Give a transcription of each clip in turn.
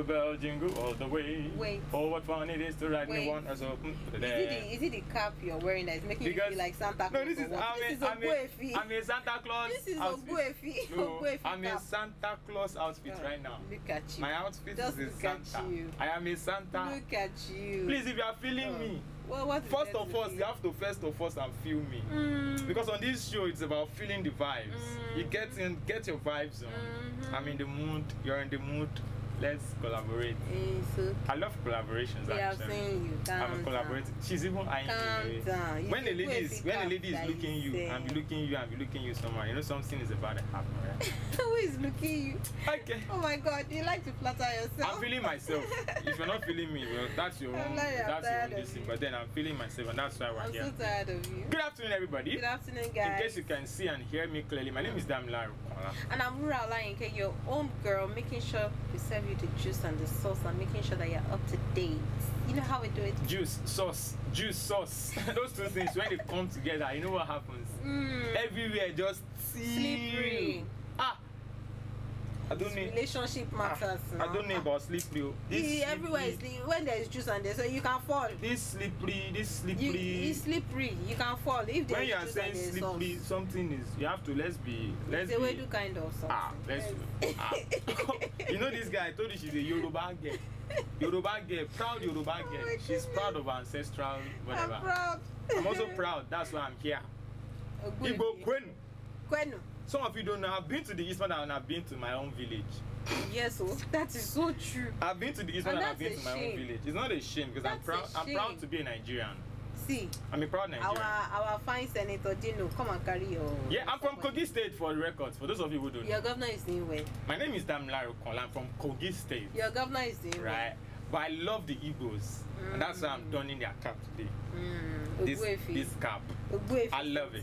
bell, jingle all the way. Wait. Oh, what fun it is to ride in one as open. Is it the cap you're wearing that is making you feel like Santa Claus? No, this is I'm a Santa Claus. This is outfit. No, I'm a Santa Claus outfit right now. Look at you. My outfit Just is a Santa. I am a Santa. Look at you. Please, if you are feeling me, well, what first of all, you have to and feel me. Because on this show, it's about feeling the vibes. You get your vibes on. I'm in the mood. You're in the mood. Let's collaborate. I love collaborations. Yeah, actually. I've seen you. I'm collaborating. She's even eyeing me. When the lady is looking you, and be looking you somewhere, you know something is about to happen, right? Who is looking you? Okay. Oh my God, you like to flatter yourself. I'm feeling myself. If you're not feeling me, well, that's your own. That's your own thing. But then I'm feeling myself, and that's why we're here. I'm so tired of you. Good afternoon, everybody. Good afternoon, guys. In case you can see and hear me clearly, my name is Naija. And I'm Rura Olayinke, your home girl, making sure we serve you the juice and the sauce and making sure that you're up to date. You know how we do it? Juice, sauce. Those two things, when they come together, you know what happens? Everywhere just slippery. I don't need relationship matters. I don't know about slippery. Everywhere is slippery. When there's juice and there's so you can fall. This slippery. It's slippery. You can fall if there's when you are saying slippery, sauce. Something is. You have to. Let's be. The way to kind of sauce. You know this guy. I told you she's a Yoruba girl. Proud Yoruba girl. She's proud of her ancestral whatever. I'm proud. I'm also proud. That's why I'm here. Igbo Kwenu. Some of you don't know, I've been to the Eastern and I've been to my own village. Yes, that is so true. I've been to the Eastern and I've been to my own village. It's not a shame because I'm proud to be a Nigerian. See, I'm a proud Nigerian. Our fine Senator Dino, come and carry your... Yeah, I'm from Kogi State for the records, for those of you who don't know. Your governor is doing well. My name is Naija. I'm from Kogi State. Your governor is doing well. Right. But I love the Igbos, and that's why I'm donning their cap today. This cap. I love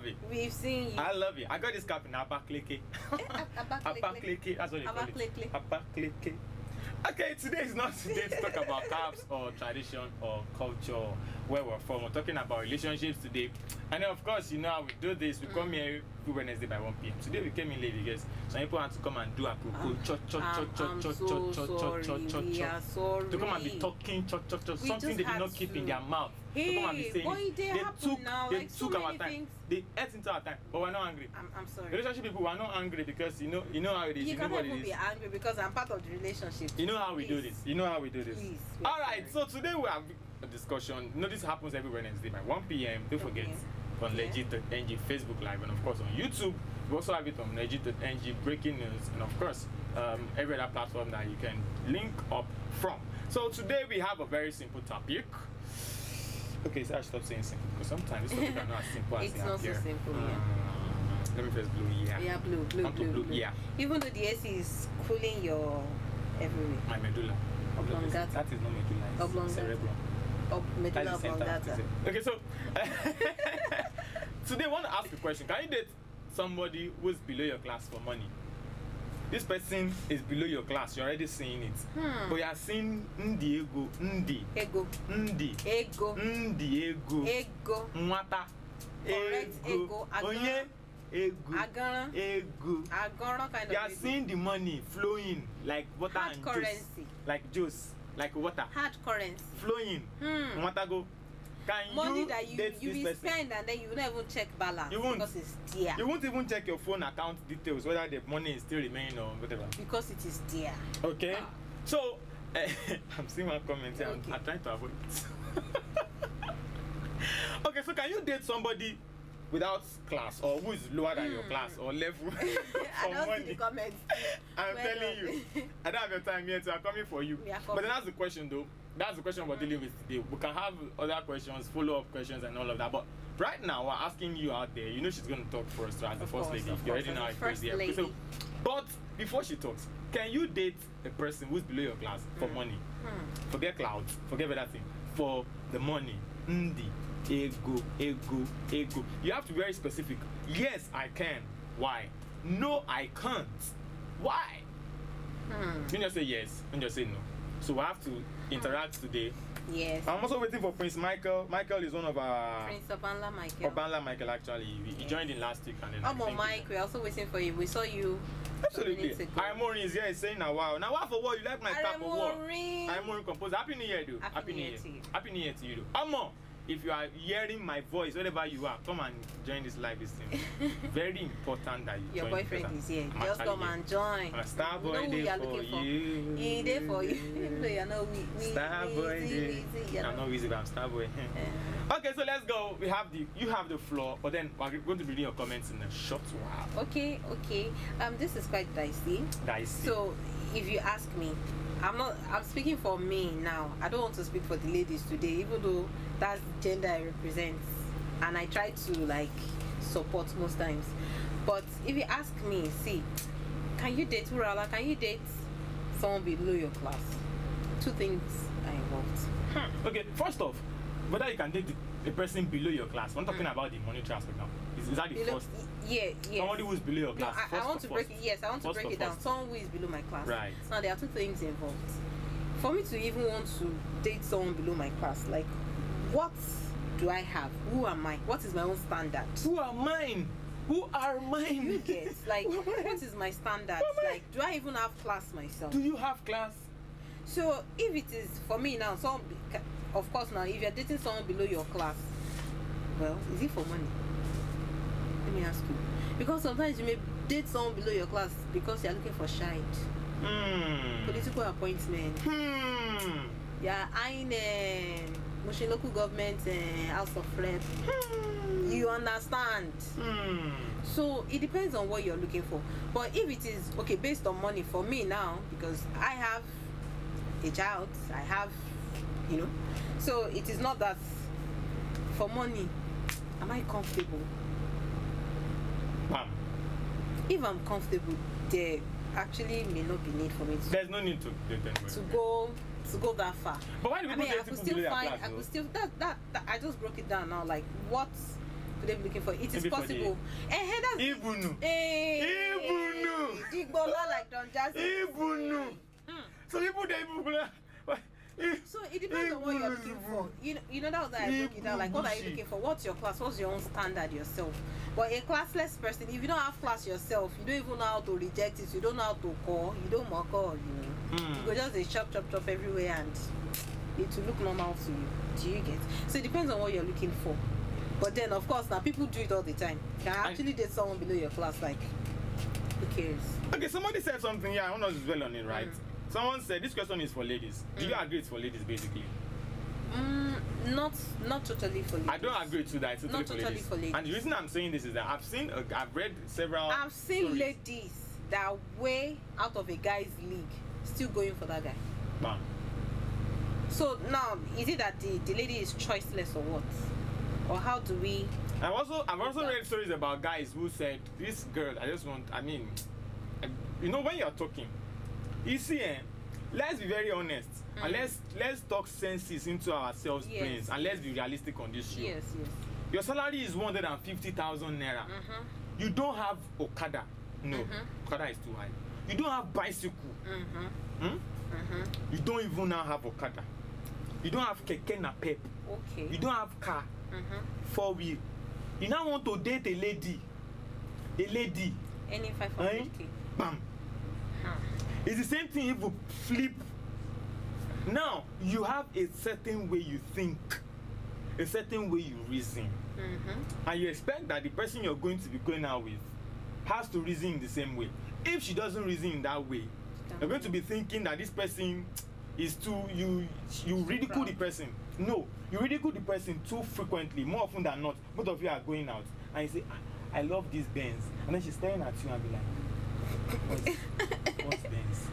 it. We've seen you. I love it. I got this cap in Abakaliki. Abakaliki. That's what they call it. Abakaliki. Okay, today is not today to talk about caps or tradition or culture, where we're from. We're talking about relationships today. And then of course, you know how we do this. We come here every Wednesday by 1 p.m. Today we came in late because some people had to come and do a to come and be talking something they did not keep in their mouth. Hey, to come and be saying they took our time. They ate into our time, but we're not angry. I'm sorry. Relationship people are not angry because you know how it is. You can't even be angry because I'm part of the relationship. You know how we do this. Please, all right. So today we have a discussion. You know this happens every Wednesday by 1 p.m. Don't forget on Legit.ng Facebook Live and of course on YouTube. We also have it on Legit.ng Breaking News and of course every other platform that you can link up from. So today we have a very simple topic. Okay, so I stop saying simple because sometimes this topic are not as simple as they appear. It's not so simple, Let me first blow, Yeah, blue. Yeah. Even though the AC is cooling your everywhere. My medulla. Oblongata. That is not medulla. Oblongata. Cerebrum. Medulla oblongata. Okay, so today I want to ask a question. Can you date somebody who's below your class for money? This person is below your class, you're already seeing it. But you are seeing ego, nwata, ego, kind of. You are seeing the money flowing like water and currency. Juice, like water. Hard currency. Flowing. Nwata go. Can money that you will spend and then you will not even check balance because it's there. You won't even check your phone account details whether the money is still remaining or whatever. Because it is there. Okay. So I'm seeing one comment here. Okay. I'm trying to avoid it. Okay, so can you date somebody without class or who is lower than your class or level? I don't see the comments. I'm telling you. I don't have your time yet, so I'm coming for you. But then that's the question though. That's the question we're dealing with today. We can have other questions, follow-up questions and all of that. But right now we're asking you out there, you know she's going to talk first as the first lady. You already know how it goes here. So, but before she talks, can you date a person who's below your class for money? Forget clouds, forget everything. For the money. Ego. You have to be very specific. Yes, I can. Why? No, I can't. Why? You just say yes, and just say no. So we have to interact today. Yes. I'm also waiting for Prince Michael. Michael is one of our... Prince Obanla Michael. Obanla Michael, actually. He joined in last week. And then Mike, we're also waiting for you. We saw you Absolutely. Imorin is here saying now wow. Now what for what you like my type of work? Imorin composer. Happy New Year, dude. Happy New Year to you. Happy New Year to you, dude. Amo, if you are hearing my voice, wherever you are, come and join this live stream. Very important that you your join. Your boyfriend is here. Just come and join. Starboy day for you. He there for you. Even though you're not Starboy day. I'm not easy, but I'm Starboy. Okay, so let's go. You have the floor, but then we're going to be reading your comments in a short while. Okay. This is quite dicey. So if you ask me, I'm speaking for me now. I don't want to speak for the ladies today, even though that's the gender I represent, and I try to like support most times. But if you ask me, see, can you date Urala? Can you date someone below your class? Two things are involved. Okay, first off, whether you can date a person below your class. I'm talking about the monetary aspect now. Is that the first? Yeah. Somebody who is below your class. No, I want to break it. Yes, I want to break it down. Someone who is below my class. Right. Now there are two things involved. For me to even want to date someone below my class, like, what do I have? Who am I? What is my own standard? Who are mine? Who are mine? You get like what is my standard? Like, do I even have class myself? Do you have class? So if it is for me now, of course now, if you're dating someone below your class, well, is it for money? Let me ask you. Because sometimes you may date someone below your class because you're looking for shine. Political appointment. Yeah, I'm Mushin local government, House of Rep. You understand? So it depends on what you're looking for. But if it is okay based on money, for me now, because I have a child, I have, so it is not that for money. Am I comfortable? If I'm comfortable, there actually may not be need for me to. There's no need to go that far. But why do people I could still that I just broke it down now. Like, what do they be looking for? It is possible. Ibunu. Digbola like Don Jazzy. Ibunu. So people So it depends on what you're looking for. You know that was that I broke it down. Like, what are you looking for? What's your class? What's your own standard yourself? But a classless person, if you don't have class yourself, you don't even know how to reject it. You don't know how to call. You don't more call. You go just a chop everywhere, and it will look normal to you. Do you get? So it depends on what you're looking for. But then, of course, now people do it all the time. Can I actually date someone below your class? Like, who cares? Okay, somebody said something. Yeah, I want to dwell on it, right? Someone said this question is for ladies. Do you agree it's for ladies, basically? Not totally for ladies. I don't agree to that. It's totally for ladies. And the reason I'm saying this is that I've read several. I've seen stories. Ladies that are way out of a guy's league still going for that guy. Bam. So now, is it that the lady is choiceless or what? Or how do we? I've also read stories about guys who said, this girl, when you're talking, you see, let's be very honest, and let's talk senses into ourselves brains, and let's be realistic on this show. Yes. Your salary is 150,000 naira. You don't have Okada. No, Okada is too high. You don't have bicycle. You don't even now have Okada. You don't have keke napep. Okay. You don't have car. 4-wheel. You now want to date a lady. Any 500k. Bam. It's the same thing if you flip. Now you have a certain way you think, a certain way you reason, and you expect that the person you're going to be going out with has to reason in the same way. If she doesn't reason in that way, you're going to be thinking that this person is too, you ridicule the person. No, you ridicule the person too frequently, more often than not. Both of you are going out and you say, I love this Benz, and then she's staring at you and be like, what's Benz?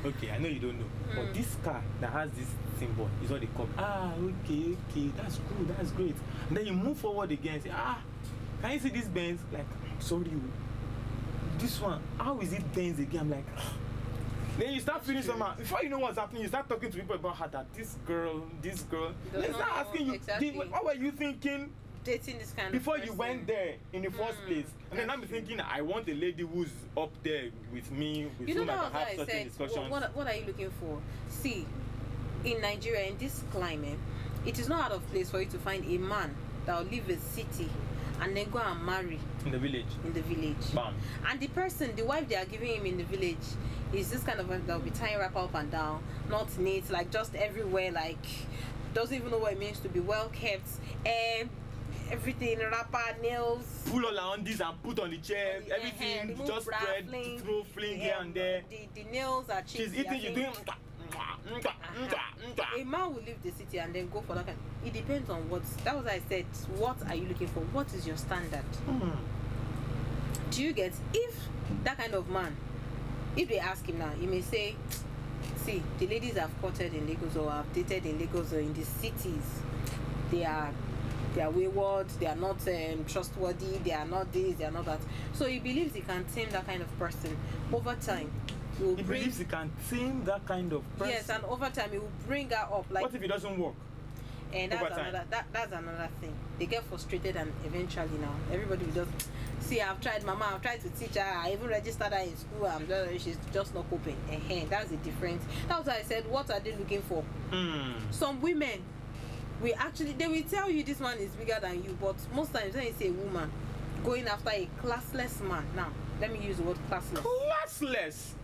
Okay, I know you don't know, but this car that has this symbol is what they call. Okay, that's cool, that's great. And then you move forward again and say, can you see this Benz? Like, sorry, this one, how is it Benz again? I'm like, then you start feeling somehow. Before you know what's happening, you start talking to people about her, that this girl. Let's start asking you, exactly. What were you thinking? Dating this kind before of you went there in the first place, and then I'm thinking I want a lady who's up there with me, with whom I can have certain discussions. What are you looking for? See, in Nigeria, in this climate, it is not out of place for you to find a man that will leave a city and then go and marry in the village. Bam. And the wife they are giving him in the village is this kind of wife that will be tying wrapper up and down, not neat, like just everywhere, like doesn't even know what it means to be well kept, and everything, wrapper, nails, pull all on this and put on the chair, everything just spread, throw fling here and there. The nails are cheap. She's eating, you're doing. A man will leave the city and then go for that kind. It depends on what. That was what I said. What are you looking for? What is your standard? Do you get? If that kind of man, if they ask him now, he may say, see, the ladies I've courted in Lagos or have dated in Lagos or in the cities, they are wayward, they are not trustworthy, they are not this, they are not that. So he believes he can tame that kind of person over time. He believes he can tame that kind of person. Yes, and over time he will bring her up. Like, what if it doesn't work? And that's another thing. They get frustrated, and eventually now everybody will just see. I've tried, Mama. I've tried to teach her. I even registered her in school. She's just not coping. That's the difference. That's why I said, what are they looking for? Some women, they will tell you this man is bigger than you, but most times when you say a woman going after a classless man, now let me use the word classless. Classless.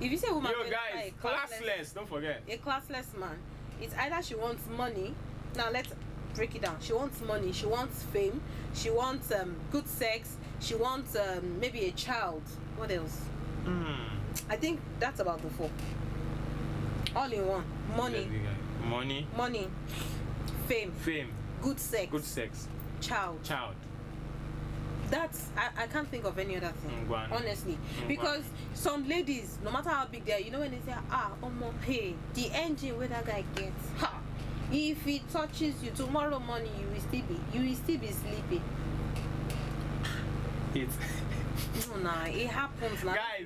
If you say a woman, guys, classless. Don't forget. A classless man. It's either she wants money. Now let's break it down. She wants money. She wants fame. She wants good sex. She wants maybe a child. What else? I think that's about the four. All in one. Money. Fame. Good sex. Child. That's I can't think of any other thing, honestly. Because some ladies, no matter how big they are, you know, when they say, hey, the engine where that guy gets, if he touches you tomorrow morning, you will still be sleeping. It's it happens now. Guys,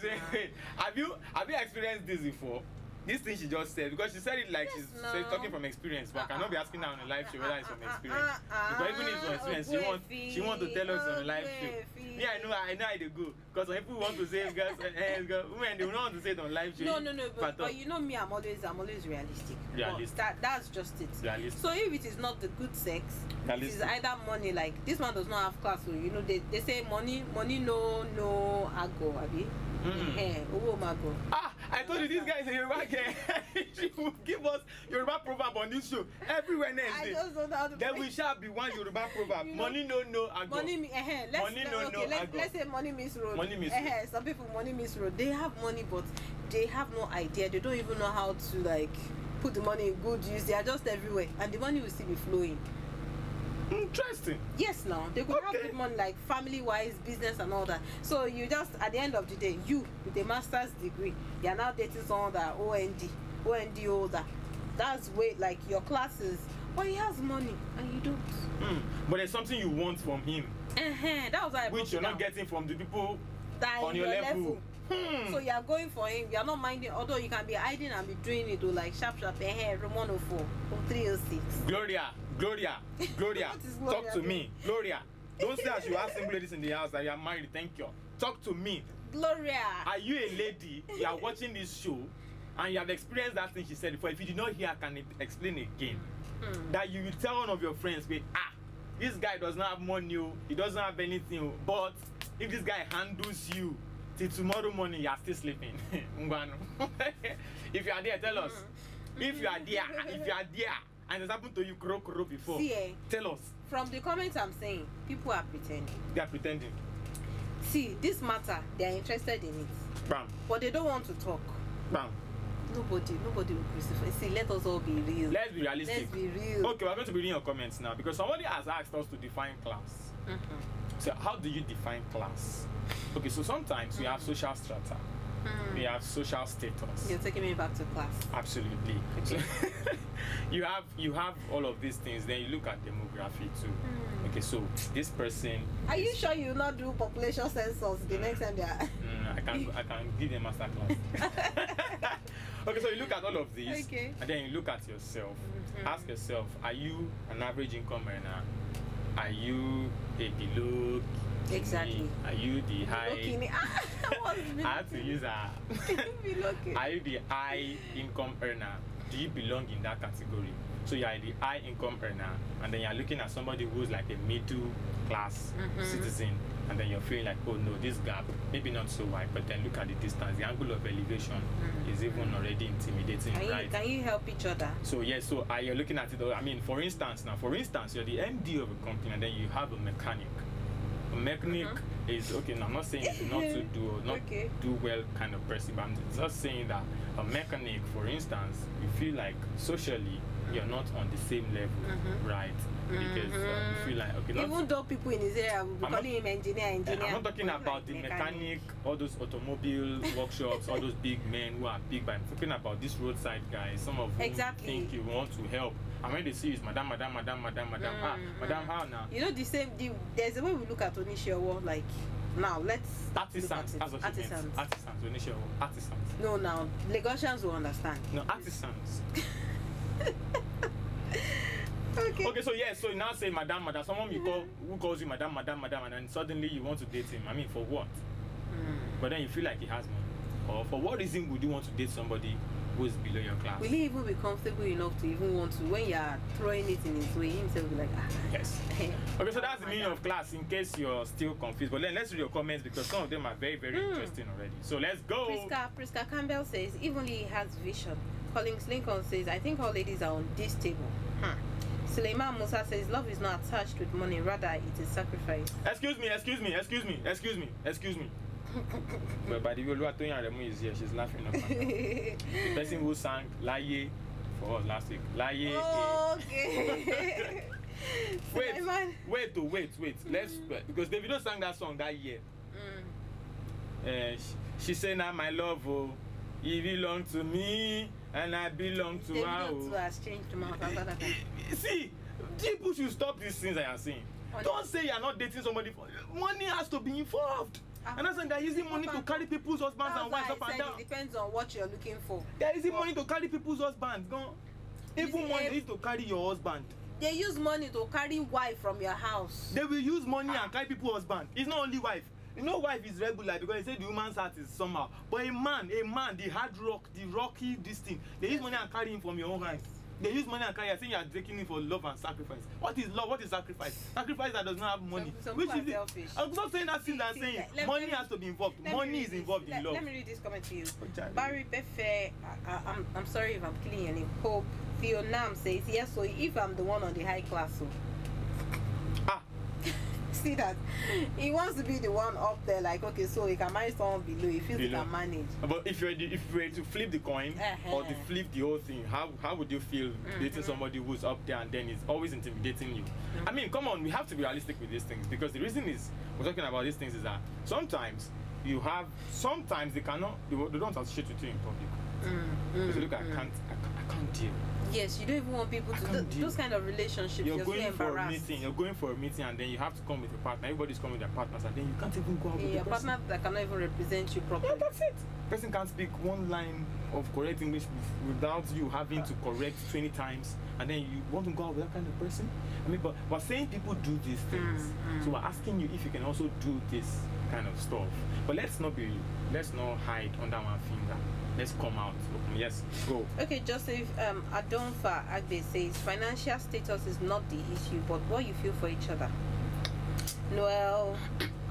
wait. Have you experienced this before? This thing she just said, because she said it like she's talking from experience, but I cannot be asking her on a live show whether it's from experience. Because even if it's from experience, she wants to tell us on a live show. Yeah, I know how they go. Because when people want to say girls, women, they don't want to say it on live show. No, but you know me, I'm always realistic. That's just it. Realistic. So if it is not the good sex, it is either money. Like this one does not have class, so you know they say money no ago, abi. I told you this guy is a Yoruba guy. She will give us Yoruba proverb on this show every Wednesday. I just don't know how to. Then we shall be one Yoruba proverb. Money no ago. Let's say money miss road. Some people money miss road. They have money, but they have no idea. They don't even know how to like put the money in good use. They are just everywhere, and the money will still be flowing. Interesting. Yes, now they could have good money, like family-wise, business and all that. So you just, at the end of the day, you with a master's degree, you are now dating someone that OND holder. That's way like your classes, but he has money and you don't. But there's something you want from him. That was why which you're not getting from the people that on your level. So you are going for him. You are not minding, although you can be hiding and be doing it to like sharp room 104 or 306. Gloria, talk to me. Gloria, don't say as you ask single ladies in the house that you are married. Thank you. Talk to me. Gloria, are you a lady? You are watching this show and you have experienced that thing she said before. If you did not hear, I can explain again. That you will tell one of your friends, this guy does not have money, he doesn't have anything, but if this guy handles you till tomorrow morning, you are still sleeping. If you are there, tell us. If you are there, and it's happened to you kuro before, tell us. From the comments I'm saying, people are pretending. They are pretending. See, this matter, they are interested in it. Bam. But they don't want to talk. Bam. Nobody will crucify. See, let us all be real. Let's be realistic. Let's be real. Okay, we're going to be reading your comments now because somebody has asked us to define class. So how do you define class? Okay, so sometimes we have social strata. We have social status. You're taking me back to class. Absolutely. Okay. So you have all of these things. Then you look at demography too. Okay, so this person. Are you sure you will not do population census the next time they are? I can give them master class. Okay, so you look at all of these, and then you look at yourself. Ask yourself: are you an average income earner? Are you a below? Exactly. Are you the high? I have to use a. Are you the high income earner? do you belong in that category? So you are the high income earner, and then you're looking at somebody who's like a middle class citizen, and then you're feeling like, oh no, this gap, maybe not so wide, but then look at the distance, the angle of elevation is even already intimidating, right? Can you help each other? So yes, so you're looking at it, I mean, for instance, you're the MD of a company, and then you have a mechanic. A mechanic is, okay, now I'm not saying it's not to do or not do well kind of person, but I'm just saying that a mechanic, for instance, you feel like socially you're not on the same level, right? Because you feel like, okay, even though people in his area will be calling him engineer. I'm not talking about the mechanic, all those automobile workshops, all those big men who are big, but I'm talking about this roadside guys, some of whom think you want to help. And when they see you, it's madam, madam, how now? You know, there's a way we look at Onishiawo, like, now let's artisans. Artisans. No, now Lagosians will understand. No, artisans. Okay, so yes, so you now say madam, someone you call who calls you madam, and then suddenly you want to date him. I mean, for what? But then you feel like he has money. Or for what reason would you want to date somebody who is below your class? Will he even be comfortable enough to even want to, when you are throwing it in his way, himself will be like, yes. Okay, so that's the meaning of class, in case you're still confused. But then let's read your comments, because some of them are very, very interesting already. So let's go. Priska Campbell says, even he has vision. Collins Lincoln says, I think all ladies are on this table. Suleiman Musa says, love is not attached with money, rather it is sacrifice. Excuse me. But by the way, Oluwatoyin is here, she's laughing about the person who sang Laye for us last week. Laye. Okay. Wait. Let's, because Davido sang that song that year. She said, now my love, he belong to me and I belong to her. Davido has changed to my father. See, people should stop these things I am saying. Don't say you're not dating somebody. Money has to be involved. And that's why they're using money to carry people's husbands and wives up and down. It depends on what you're looking for. They're using money to carry people's husbands. Even money is to carry your husband. They use money to carry wife from your house. They will use money and carry people's husband. It's not only wife. You know, wife is regular because they say the woman's heart is somehow. But a man, the hard rock, the rocky, this thing, they use money and carry him from your own hands. They use money and carry. I think you are taking it for love and sacrifice. What is love? What is sacrifice? Sacrifice that does not have money. Which is selfish. I'm not saying that thing I'm saying. Money has to be involved. Money is involved in love. Let me read this comment to you. Barry Befe, I'm sorry if I'm killing your name. Hope Theonam says, yes, so if I'm the one on the high class, so. See that he wants to be the one up there, like, okay, so he can marry someone below, he feels he can manage. But if you were to flip the coin or to flip the whole thing, how would you feel dating somebody who's up there and then is always intimidating you? I mean, come on, we have to be realistic with these things, because the reason is we're talking about these things is that sometimes they don't associate with you in public. Because look, I can't deal. Yes, you don't even want people to those kind of relationships. You're going for a meeting, and then you have to come with a partner. Everybody's coming with their partners, and then you can't even go out with a partner that cannot even represent you properly. Yeah, that's it. Person can't speak one line of correct English without you having to correct 20 times, and then you want to go out with that kind of person. I mean, but we're saying people do these things, so we're asking you if you can also do this kind of stuff. But let's not hide under one finger. Let's come out. Yes, go. Okay, Joseph Adonfa Agbe says financial status is not the issue, but what you feel for each other. Noel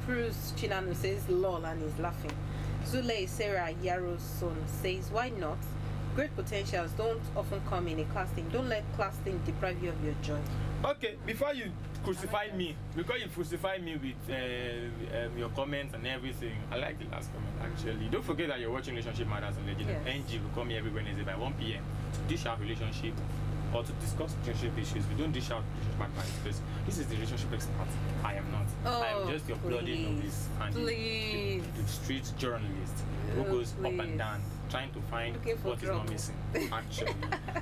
Cruz Chinano says lol and is laughing. Zule Sarah Yaro's son says why not? Great potentials don't often come in a class thing. Don't let class thing deprive you of your joy. Okay, before you crucify me, because you crucify me with your comments and everything, I like the last comment actually. Don't forget that you're watching Relationship Matters on Nigerian. NG will come here every Wednesday by 1 p.m. to dish out relationship or to discuss relationship issues. We don't dish out relationship advice because this is the relationship expert. I am not. I am just your bloody novice and the street journalist who goes up and down trying to find what is not missing actually.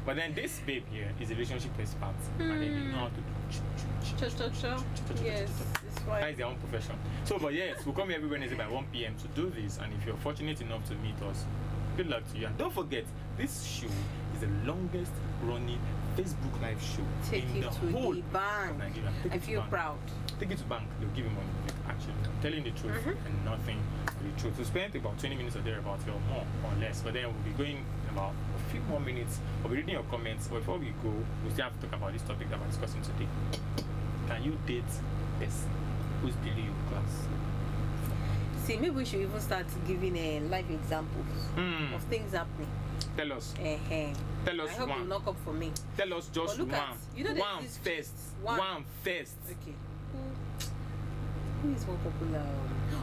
But then this babe here is a relationship expert and they know how to do yes, that's right. That is their own profession. So but yes, we'll come here every Wednesday by 1 p.m. to do this, and if you're fortunate enough to meet us, good luck to you. And don't forget, this show is the longest running Facebook live show in the whole of Nigeria. I feel proud. Take it to bank, they'll give you money. Actually, I'm telling the truth and nothing but the truth. We spent about 20 minutes or thereabouts or more or less, but then we'll be going in about a few more minutes. I'll be reading your comments. But before we go, we still have to talk about this topic that we're discussing today. Can you date person who's below your class? See, maybe we should even start giving live examples of things happening. Tell us. Tell us. I hope one. you will not come for me. Tell us just one. You know one first. One first. Okay. Who is more popular?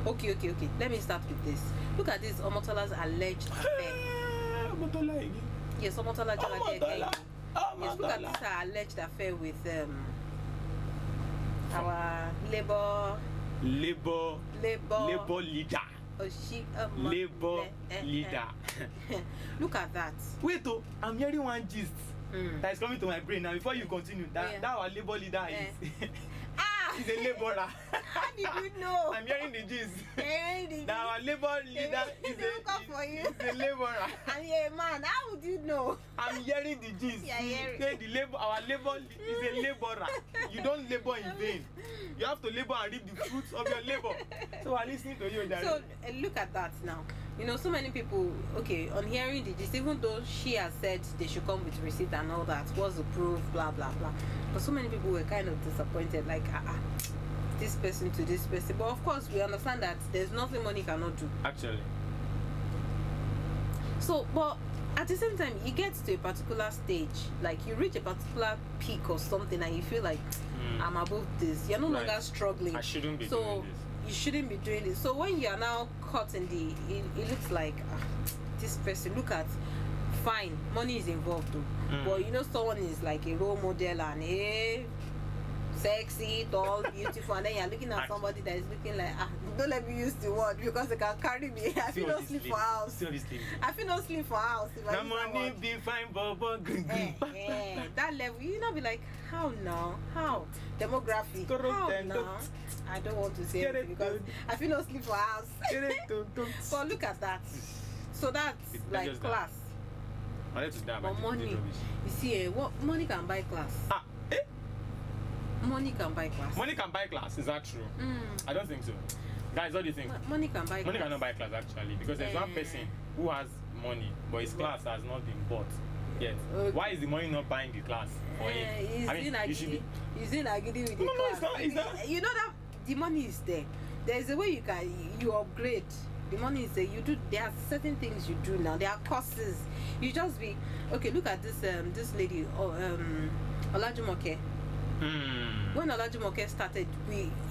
Okay. Let me start with this. Look at this Omotola's alleged affair. Omotola again? Yes, Omotola. Yes, look at Omotola. this alleged affair with our labor leader. Labor leader. Look at that. Wait, I'm hearing one gist that is coming to my brain now. Before you continue, that our labor leader is he's a laborer. How did you know? I'm hearing the gist. That our labor leader is a laborer. And you're a man. How would you know? I'm hearing the gist. Our labor is a laborer. You don't labor in vain. You have to labor and reap the fruits of your labor. So I'm listening to you, Daddy. So look at that now. You know, so many people, okay, on hearing the gist, even though she has said they should come with receipt and all that, what's the proof, blah blah blah. But so many people were kind of disappointed, like this person to this person. But of course, we understand that there's nothing money cannot do. Actually. So, but at the same time, you get to a particular stage, like you reach a particular peak or something, and you feel like I'm above this. You're no longer struggling. I shouldn't be doing this. You shouldn't be doing this. So when you are now caught in it looks like this person. Look at, fine, money is involved too, but you know someone is like a role model and sexy, tall, beautiful, and then you're looking at somebody that is looking like don't let me use the word because they can carry me. I feel no sleep for house. I feel no sleep for house. The money be fine, Bobo. That level, you know, be like, how now? How? Demography. How now? I don't want to say it because I feel no sleep for house. But look at that. So that's like class. But money, you see, what money can buy class? Money can buy class. Money can buy class, is that true? I don't think so. Guys, what do you think? Money can buy class. Money cannot buy class actually, because there's one person who has money, but his class has not been bought yet. Okay. Why is the money not buying the class for him? He's in agreement with the class. It's not. You know that the money is there. There's a way you upgrade. The money is there. There are certain things you do now. There are courses. You just be okay. Look at this lady, Olajumoke. When Olajumoke started,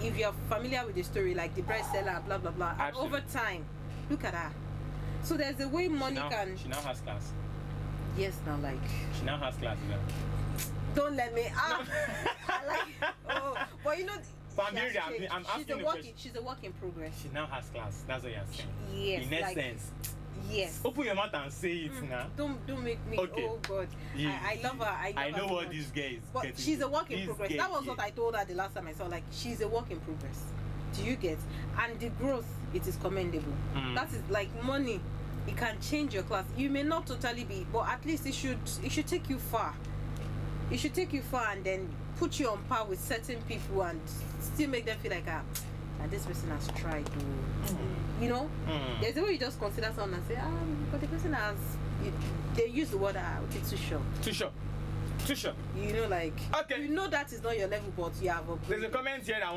if you're familiar with the story, like the bread seller, blah blah blah. Absolutely. Over time, look at her. So there's a way money can. She now has class. Yes, now like. She now has class. Don't let me out. But you know. I'm asking the question. She's a work in progress. She now has class. That's what you're saying. Yes. In essence. Yes. Open your mouth and say it now. Don't make me. Okay. Oh God. Yeah. I love her. I know what this guy is. But she's a work in progress. That was what I told her the last time I saw. Like, she's a work in progress. Do you get? And the growth, it is commendable. That is like money. It can change your class. You may not totally be, but at least it should take you far. It should take you far and then put you on par with certain people and still make them feel like and this person has tried to, you know. There's a way you just consider someone and say, but the person has. They use the word okay, too sure. You know, like okay. You know that is not your level, but you have a. There's a comment here that I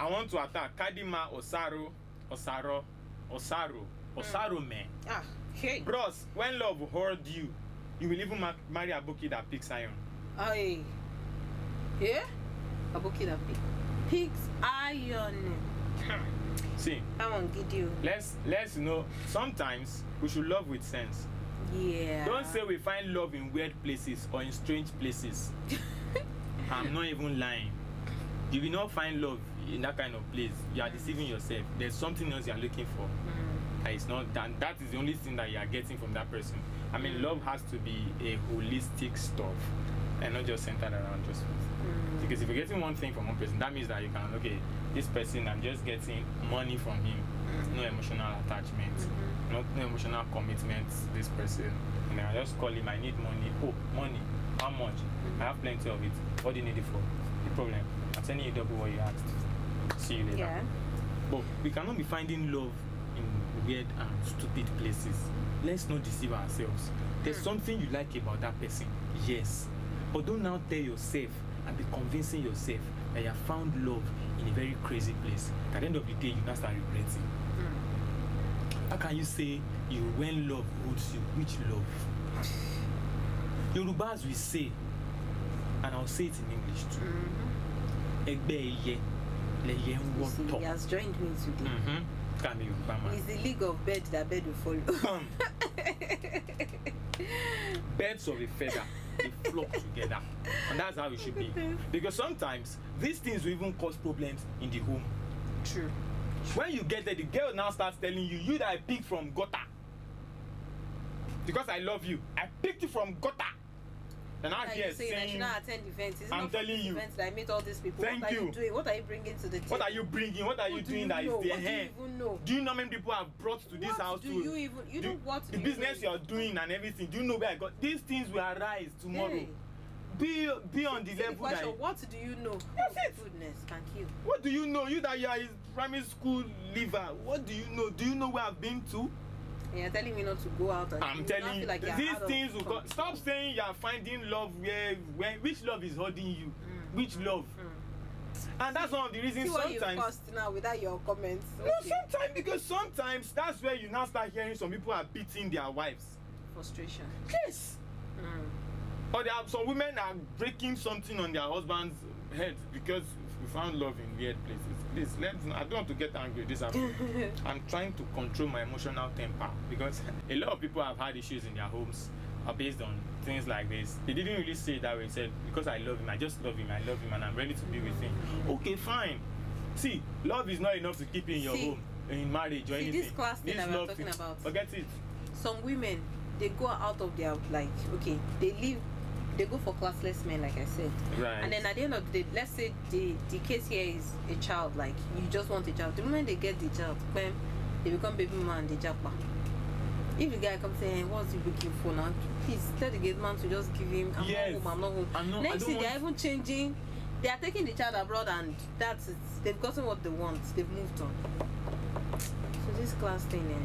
want to attack. Kadima Osaro man. Okay. Bros, when love hold you, you will even marry a bookie that picks iron. Aye. Yeah? A bookie that picks iron. See. I won't get you. Let's know. Sometimes we should love with sense. Yeah. Don't say we find love in weird places or in strange places. I'm not even lying. You will not find love in that kind of place. You are deceiving yourself. There's something else you are looking for. It's not that is the only thing that you are getting from that person. I mean, love has to be a holistic stuff and not just centered around just one. Because if you're getting one thing from one person, that means that you can, okay, this person, I'm just getting money from him. No emotional attachment, no emotional commitment to this person. And I just call him, I need money. Oh, money. How much? I have plenty of it. What do you need it for? No problem. I'm sending you double what you asked. See you later. Yeah. But we cannot be finding love in weird and stupid places. let's not deceive ourselves. There's something you like about that person, yes, but don't now tell yourself and be convincing yourself that you have found love in a very crazy place. At the end of the day, you now start regretting. How can you say you when love holds you? Which love? Yorubas will say, and I'll say it in English too. He has joined me today. It's the league of birds that bird will follow. Birds of a feather, they flock together, and that's how it should be. Because sometimes these things will even cause problems in the home. True. When you get there, the girl now starts telling you, you that I picked from gutter. Because I love you, I picked you from gutter. And out here saying, I should not attend events. It's I'm not telling you. Events that I meet all these people. Thank what are you. you doing? What are you bringing to the table? What are you bringing? What are you doing that is there? What do you even know? Do you know how many people have brought to this house? Do you even? You know what? The business you are doing and everything. Do you know where I got? These things will arise tomorrow. Hey. Be on the level that. What do you know? That's it. Goodness, thank you. What do you know? You that you are his primary school leaver. What do you know? Do you know where I've been to? You're telling me not to go out. And I'm telling you, like these things will go. Stop saying you are finding love which love is holding you? Which love? And that's one of the reasons sometimes. Sometimes. You cost now without your comments. No, sometimes because sometimes that's where you now start hearing some people are beating their wives. Frustration. Yes. Or there are some women are breaking something on their husband's head because we found love in weird places. Please, I don't want to get angry this afternoon. I'm trying to control my emotional temper because a lot of people have had issues in their homes based on things like this. They didn't really say it that way. They said, because I love him, I just love him, I love him, and I'm ready to be with him. Okay, fine. See, love is not enough to keep you in your home, in marriage or anything. This class thing that we're talking about. Forget it. Some women, they go out of their, like, okay, they go for classless men, like I said. Right. And then at the end of the day, let's say the case here is a child, like you just want a child. The moment they get the child, when they become baby man, they japa. If the guy comes saying, what's he looking for now? Please tell the gate man to just give him, I'm not home. Next thing, they're even changing. They are taking the child abroad and that's it. They've gotten what they want. They've moved on. So this class thing,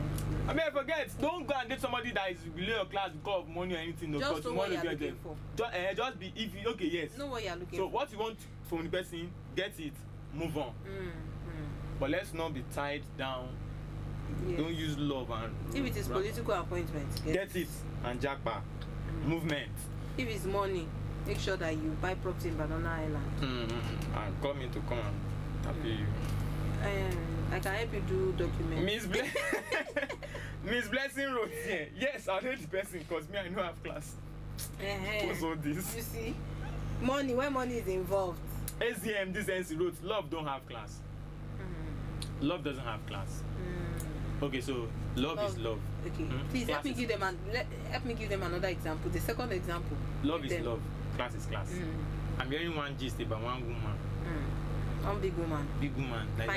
I mean, forget. Don't go and date somebody that is below your class because of money or anything. No, just know what you're looking for. Just be if you okay, yes. Know what you're looking for. So what you want from the person, get it, move on. But let's not be tied down. Yes. Don't use love and. If it is political appointment, get it and jackpot. Movement. If it's money, make sure that you buy property in Banana Island. And call me to come and happy you. I can help you do documents. Miss Blessing wrote here. Yes, I'll know the person because me, I know I have class. What's all this? You see, money, when money is involved. SDM, this NC wrote, love don't have class. Love doesn't have class. Okay, so love is love. Okay, please help me give them another example. The second example. Love is love. Class is class. I'm hearing one gist about one woman. One big woman. Big woman. Like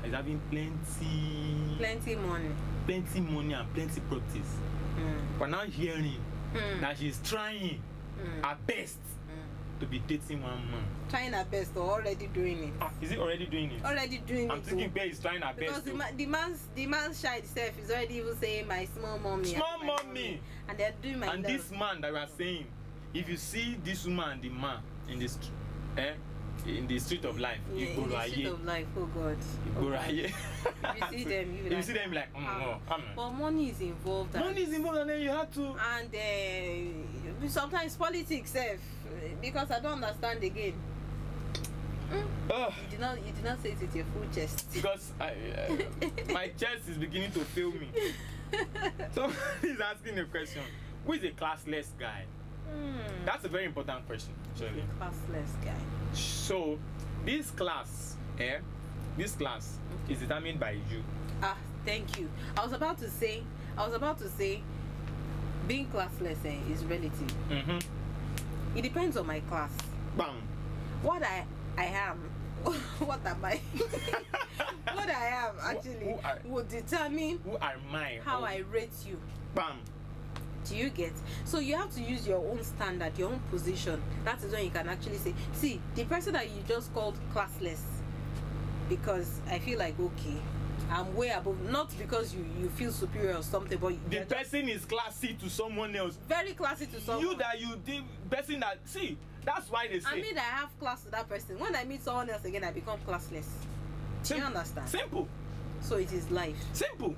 having plenty money. Plenty money and plenty properties. But now hearing that she's trying her best to be dating one man. Trying her best or already doing it? Is it already doing it? Already doing it. I'm thinking Bear is trying her best. Because the man's child itself is already even saying my small mommy. Small mommy. And they're doing my and love. This man that we are saying, if you see this woman and the man in this in the street of life, yeah, you go in the street of life, oh God. You go right here. If you see them, you see them like, but money is involved. Money is involved, and then you have to. And sometimes politics, because I don't understand again. You did not say it with your full chest. Because my chest is beginning to fail me. So he's asking a question. Who is a classless guy? That's a very important question. Actually. A classless guy. So this class is determined by you. Thank you. I was about to say being classless is relative. It depends on my class. Bam. What I am, what am I? What I am actually will determine how I rate you. Bam. Do you get? So you have to use your own standard, your own position. That is when you can actually say, see, the person that you just called classless, because I feel like, okay, I'm way above, not because you feel superior or something, but the person is classy to someone else. Very classy to someone. You that you did person that see. That's why they say. I mean, I have class to that person. When I meet someone else again, I become classless. Do you understand? Simple. So it is life. Simple.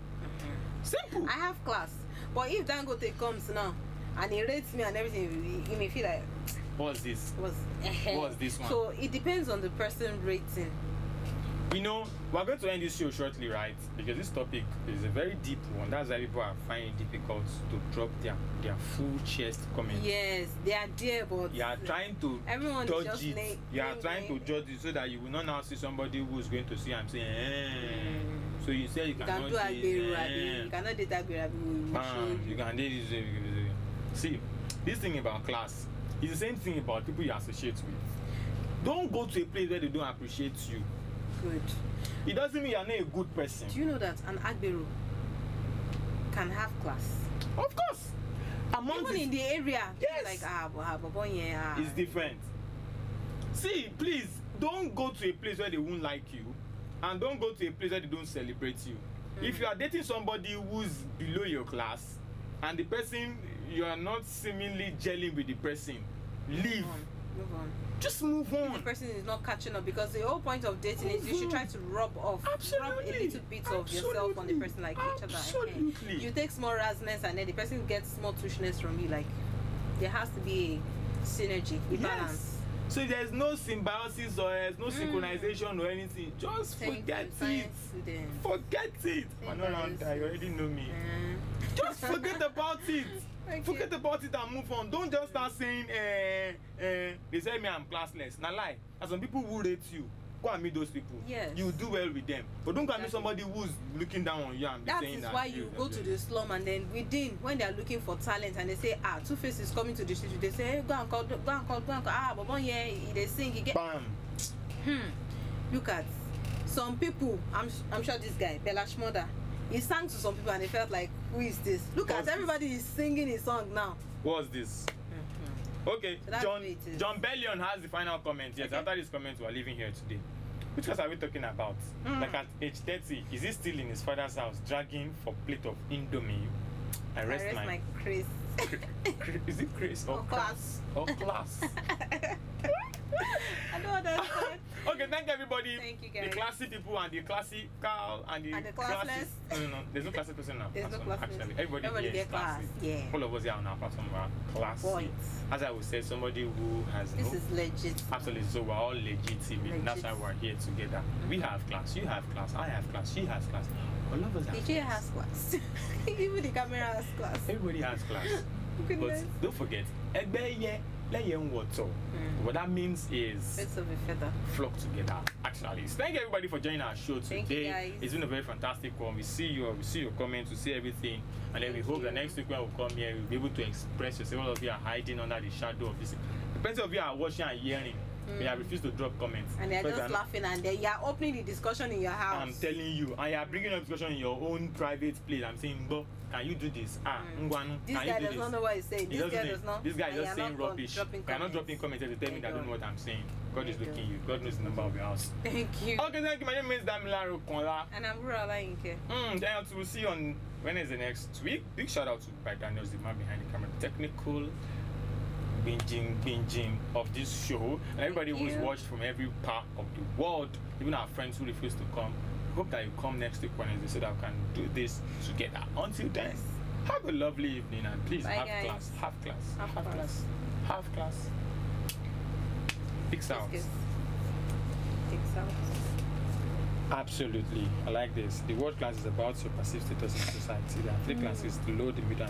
Simple. I have class, but if Dangote comes now and he rates me and everything, he may feel like, what's this? What's this one? So it depends on the person rating. You know, we're going to end this show shortly, right? Because this topic is a very deep one. That's why people are finding it difficult to drop their full chest comments. Yes, they are there, but you are trying to judge it. You are trying to judge it so that you will not now see somebody who is going to see and say, So you say you cannot do Agberu, you cannot date Agberu. You can date this. See, this thing about class is the same thing about people you associate with. Don't go to a place where they don't appreciate you. Good. It doesn't mean you're not a good person. Do you know that an Agberu can have class? Of course. Even in the area, yes. Like it's different. See, please don't go to a place where they won't like you, and don't go to a place where they don't celebrate you. If you are dating somebody who's below your class, and the person you are not seemingly gelling with the person, leave. Move on. Just move on. If the person is not catching up, because the whole point of dating is you should try to rub off, rub a little bit of yourself on the person, like each other. Absolutely. You take small rasness and then the person gets small touchness from you. Like there has to be a synergy, a balance. So there's no symbiosis or there's no synchronization or anything. Just forget it. Forget it. You already know me. Just forget about it. Forget about it and move on. Don't just start saying, they say me I'm classless. Now lie. And some people who rate you, go and meet those people. Yes. You do well with them. But don't go and meet somebody who's looking down on you and be saying that. That is why you go to the slum and then within, when they are looking for talent and they say, Two-Face is coming to the street, they say, hey, go and call. But one year they sing, you get. Bam. Look at some people. I'm sure this guy, Bella Shmoda, he sang to some people and they felt like, who is this? Look at everybody is singing his song now. What's this? Okay, so John Bellion has the final comment. Yes, after this comment, we are leaving here today. Which class are we talking about? Like at age 30, is he still in his father's house dragging for plate of Indomie? I rest my Chris. Is it Chris or class? Or class? I don't understand. Okay, thank everybody. Thank you, guys. The classy people and the classical and the classless. No, there's no classy person now. There's no classless. Actually, everybody here is classy. Yeah. All of us here on our platform are classy. Point. As I would say, somebody who has this is legit. Absolutely. So we're all legitimate. That's why we're here together. We have class. You have class. I have class. She has class. All of us have DJ has class. Even the camera has class. Everybody has class. But don't forget, what that means is birds of a feather flock together. Actually, so thank you everybody for joining our show today. Thank you, guys. It's been a very fantastic one. We see your comments, we see everything, and then we hope the next week when we come here, we'll be able to express yourself. All of you are hiding under the shadow of this. The plenty of you are watching and hearing. They have refused to drop comments. And they're just laughing, and then you're opening the discussion in your house. I'm telling you, and you're bringing up discussion in your own private place. I'm saying, Bo, can you do this? This guy does not know what he's saying. This guy does not. This guy is just saying rubbish. You're not dropping comments to tell me that I don't know what I'm saying. God is looking you. God knows the number of your house. Thank you. Okay, thank you. My name is Damilaro Konla. And I'm Rura Inke. Then we'll see you on Wednesday next week. Big shout out to by Daniels, the man behind the camera. Technical binging of this show, and everybody who's watched from every part of the world, even our friends who refuse to come. Hope that you come next week Wednesday so that we can do this together. Until then, have a lovely evening and please have class. Have class. Have class. Have class. Peace out. Peace out. Absolutely. I like this. The word class is about your perceived status in society. There are three classes: the low, the middle, and